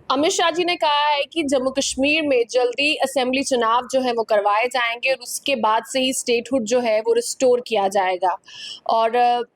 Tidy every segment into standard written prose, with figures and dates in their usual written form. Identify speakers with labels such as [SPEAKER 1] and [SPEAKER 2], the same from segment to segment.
[SPEAKER 1] अमित शाह जी ने कहा है कि जम्मू कश्मीर में जल्दी असेंबली चुनाव जो है वो करवाए जाएंगे और उसके बाद से ही स्टेटहुड जो है वो रिस्टोर किया जाएगा। और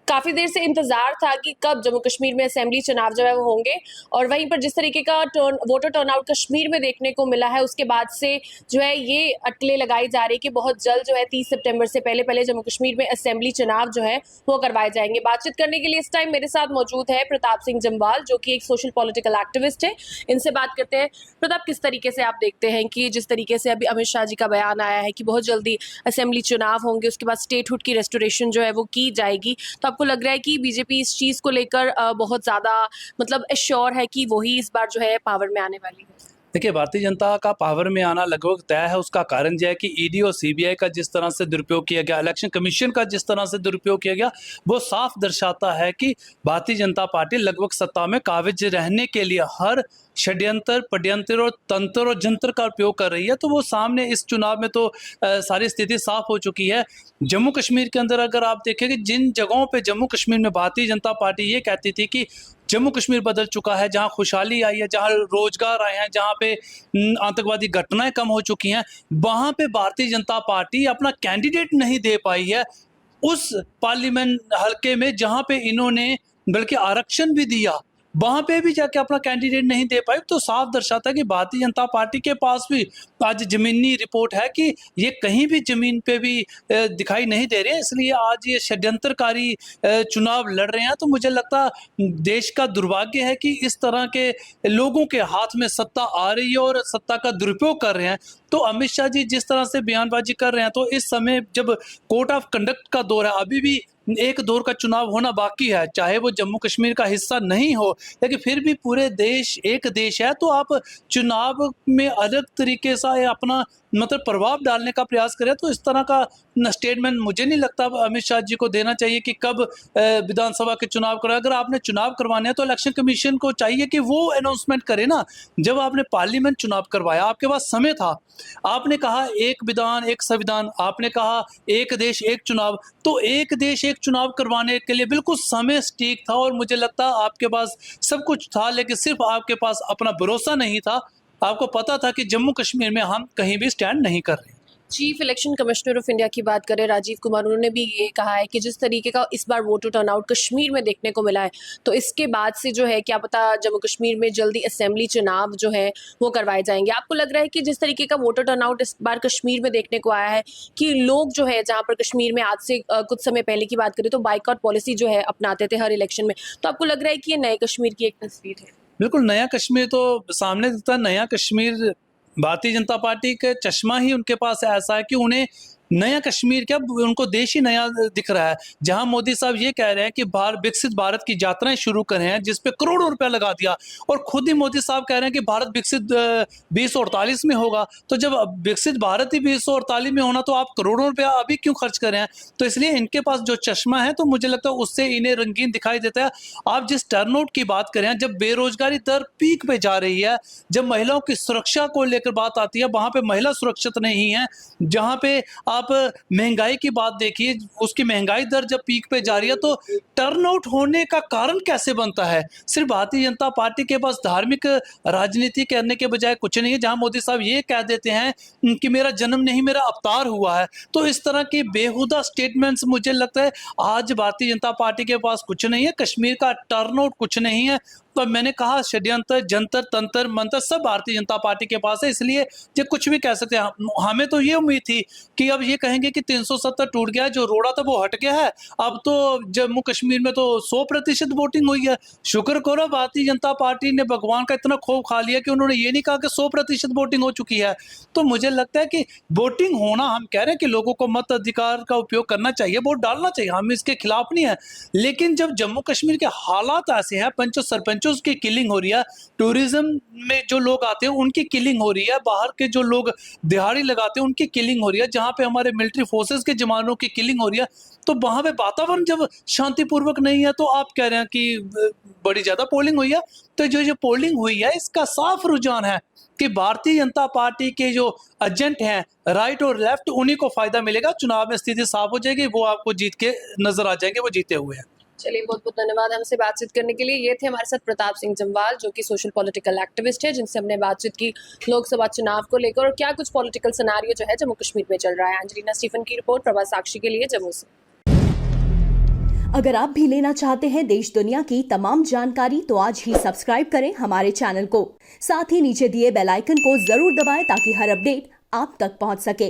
[SPEAKER 1] काफी देर से इंतजार था कि कब जम्मू कश्मीर में असेंबली चुनाव जो है वो होंगे। और वहीं पर जिस तरीके का वोटर टर्नआउट कश्मीर में देखने को मिला है, उसके बाद से जो है ये अटकलें लगाई जा रही है कि बहुत जल्द जो है 30 सितंबर से पहले पहले जम्मू कश्मीर में असेंबली चुनाव जो है वो करवाए जाएंगे। बातचीत करने के लिए इस टाइम मेरे साथ मौजूद है प्रताप सिंह जम्वाल, जो कि एक सोशल पॉलिटिकल एक्टिविस्ट है। इनसे बात करते हैं। प्रताप, किस तरीके से आप देखते हैं कि जिस तरीके से अभी अमित शाह जी का बयान आया है कि बहुत जल्दी असेंबली चुनाव होंगे, उसके बाद स्टेटहुड की रेस्टोरेशन जो है वो की जाएगी, तो आपको लग रहा है कि बीजेपी इस चीज को लेकर बहुत ज्यादा मतलब एश्योर है कि वही इस बार जो है पावर में आने वाली है?
[SPEAKER 2] देखिए, भारतीय जनता का पावर में आना लगभग तय है। उसका कारण यह है कि ईडी और सीबीआई का जिस तरह से दुरुपयोग किया गया, इलेक्शन कमीशन का जिस तरह से दुरुपयोग किया गया, वो साफ दर्शाता है कि भारतीय जनता पार्टी लगभग सत्ता में काबिज रहने के लिए हर षड्यंत्र, पड्यंत्र और तंत्र और जंत्र का उपयोग कर रही है। तो वो सामने इस चुनाव में तो सारी स्थिति साफ हो चुकी है। जम्मू कश्मीर के अंदर अगर आप देखें कि जिन जगहों पे जम्मू कश्मीर में भारतीय जनता पार्टी ये कहती थी कि जम्मू कश्मीर बदल चुका है, जहां खुशहाली आई है, जहां रोजगार आए हैं, जहां पे आतंकवादी घटनाएं कम हो चुकी हैं, वहां पे भारतीय जनता पार्टी अपना कैंडिडेट नहीं दे पाई है उस पार्लियामेंट हल्के में जहां पे इन्होंने बल्कि आरक्षण भी दिया, वहां पे भी जाके अपना कैंडिडेट नहीं दे पाई। तो साफ दर्शाता है कि भारतीय जनता पार्टी के पास भी आज जमीनी रिपोर्ट है कि ये कहीं भी जमीन पे भी दिखाई नहीं दे रहे हैं। इसलिए आज ये षड्यंत्रकारी चुनाव लड़ रहे हैं। तो मुझे लगता देश का दुर्भाग्य है कि इस तरह के लोगों के हाथ में सत्ता आ रही है और सत्ता का दुरुपयोग कर रहे हैं। तो अमित शाह जी जिस तरह से बयानबाजी कर रहे हैं, तो इस समय जब कोड ऑफ कंडक्ट का दौर है, अभी भी एक दौर का चुनाव होना बाकी है, चाहे वो जम्मू कश्मीर का हिस्सा नहीं हो, लेकिन फिर भी पूरे देश एक देश है। तो आप चुनाव में अलग तरीके से अपना मतलब प्रभाव डालने का प्रयास करें। तो इस तरह का स्टेटमेंट मुझे नहीं लगता अमित शाह जी को देना चाहिए कि कब विधानसभा के चुनाव करें। अगर आपने चुनाव करवाने हैं तो इलेक्शन कमीशन को चाहिए कि वो अनाउंसमेंट करे ना। जब आपने पार्लियामेंट चुनाव करवाया, आपके पास समय था, आपने कहा एक विधान एक संविधान, आपने कहा एक देश एक चुनाव, तो एक देश एक चुनाव करवाने के लिए बिल्कुल समय सटीक था। और मुझे लगता आपके पास सब कुछ था, लेकिन सिर्फ आपके पास अपना भरोसा नहीं था। आपको पता था कि जम्मू कश्मीर में हम कहीं भी स्टैंड नहीं कर रहे।
[SPEAKER 1] Chief election commissioner of India की बात करें राजीव कुमार, उन्होंने भी ये कहा है कि जिस तरीके का इस बार वोटर टर्नआउट कश्मीर में देखने को मिला है, तो इसके बाद से जो है क्या पता जम्मू कश्मीर में जल्दी असेंबली चुनाव जो है वो करवाए जाएंगे। आपको लग रहा है कि जिस तरीके का वोटर टर्नआउट इस बार कश्मीर में देखने को आया है कि लोग जो है, जहाँ पर कश्मीर में आज से कुछ समय पहले की बात करें तो बाइकआउट पॉलिसी जो है अपनाते थे हर इलेक्शन में, तो आपको लग रहा है कि ये नए कश्मीर की एक तस्वीर है?
[SPEAKER 2] बिल्कुल नया कश्मीर तो सामने दिखता है। नया कश्मीर भारतीय जनता पार्टी का चश्मा ही उनके पास ऐसा है कि उन्हें नया कश्मीर क्या, उनको देश ही नया दिख रहा है। जहां मोदी साहब ये कह रहे हैं कि विकसित भारत की यात्राएं शुरू करें हैं, जिस पे करोड़ों रुपया लगा दिया, और खुद ही मोदी साहब कह रहे हैं कि भारत विकसित 2048 में होगा। तो जब विकसित भारत ही 2048 में होना, तो आप करोड़ों रुपया अभी क्यों खर्च कर रहे हैं? तो इसलिए इनके पास जो चश्मा है, तो मुझे लगता है उससे इन्हें रंगीन दिखाई देता है। आप जिस टर्नआउट की बात करें, जब बेरोजगारी दर पीक पे जा रही है, जब महिलाओं की सुरक्षा को लेकर बात आती है, वहां पे महिला सुरक्षित नहीं है। जहां पे आप महंगाई की बात देखिए, उसकी महंगाई दर जब पीक पे जा रही है, तो टर्नआउट होने का कारण कैसे बनता है? सिर्फ भारतीय जनता पार्टी के पास धार्मिक राजनीति करने के बजाय कुछ नहीं है। जहां मोदी साहब ये कह देते हैं कि मेरा जन्म नहीं, मेरा अवतार हुआ है, तो इस तरह के बेहुदा स्टेटमेंट्स मुझे लगता है आज भारतीय जनता पार्टी के पास कुछ नहीं है। कश्मीर का टर्नआउट कुछ नहीं है। तो मैंने कहा षड्यंत्र, जंतर तंत्र मंत्र सब भारतीय जनता पार्टी के पास है। इसलिए ये कुछ भी कह सकते हैं। हमें तो ये उम्मीद थी कि अब ये कहेंगे कि 370 टूट गया है, जो रोड़ा था वो हट गया है, अब तो जम्मू कश्मीर में तो 100% वोटिंग हुई है। शुक्र करो भारतीय जनता पार्टी ने भगवान का इतना खौफ खा लिया कि उन्होंने ये नहीं कहा कि 100% वोटिंग हो चुकी है। तो मुझे लगता है कि वोटिंग होना, हम कह रहे हैं कि लोगों को मत अधिकार का उपयोग करना चाहिए, वोट डालना चाहिए, हम इसके खिलाफ नहीं है। लेकिन जब जम्मू कश्मीर के हालात ऐसे हैं, पंचों सरपंचों की किलिंग हो रही है, टूरिज्म में जो लोग आते हैं उनकी किलिंग हो रही है, बाहर के जो लोग दिहाड़ी लगाते हैं उनकी किलिंग हो रही है, जहां पे हमारे मिलिट्री फोर्सेस के जवानों की किलिंग हो रही है, तो वहां पे वातावरण जब शांतिपूर्वक नहीं है, तो आप कह रहे हैं कि बड़ी ज्यादा पोलिंग हुई है। तो जो पोलिंग हुई है, इसका साफ रुझान है कि भारतीय जनता पार्टी के जो एजेंट हैं राइट और लेफ्ट, उन्हीं को फायदा मिलेगा। चुनाव में स्थिति साफ हो जाएगी, वो आपको जीत के नजर आ जाएंगे, वो जीते हुए हैं।
[SPEAKER 1] चलिए, बहुत बहुत धन्यवाद हमसे बातचीत करने के लिए। ये थे हमारे साथ प्रताप सिंह जम्वाल, जो कि सोशल पॉलिटिकल एक्टिविस्ट है, जिनसे हमने बातचीत की लोकसभा चुनाव को लेकर और क्या कुछ पॉलिटिकल सिनेरियो जो है जम्मू कश्मीर में चल रहा है। एंजेलिना स्टीफन की रिपोर्ट, प्रभा साक्षी के लिए जम्मू से।
[SPEAKER 3] अगर आप भी लेना चाहते हैं देश दुनिया की तमाम जानकारी तो आज ही सब्सक्राइब करें हमारे चैनल को। साथ ही नीचे दिए बेल आइकन को जरूर दबाएं ताकि हर अपडेट आप तक पहुंच सके।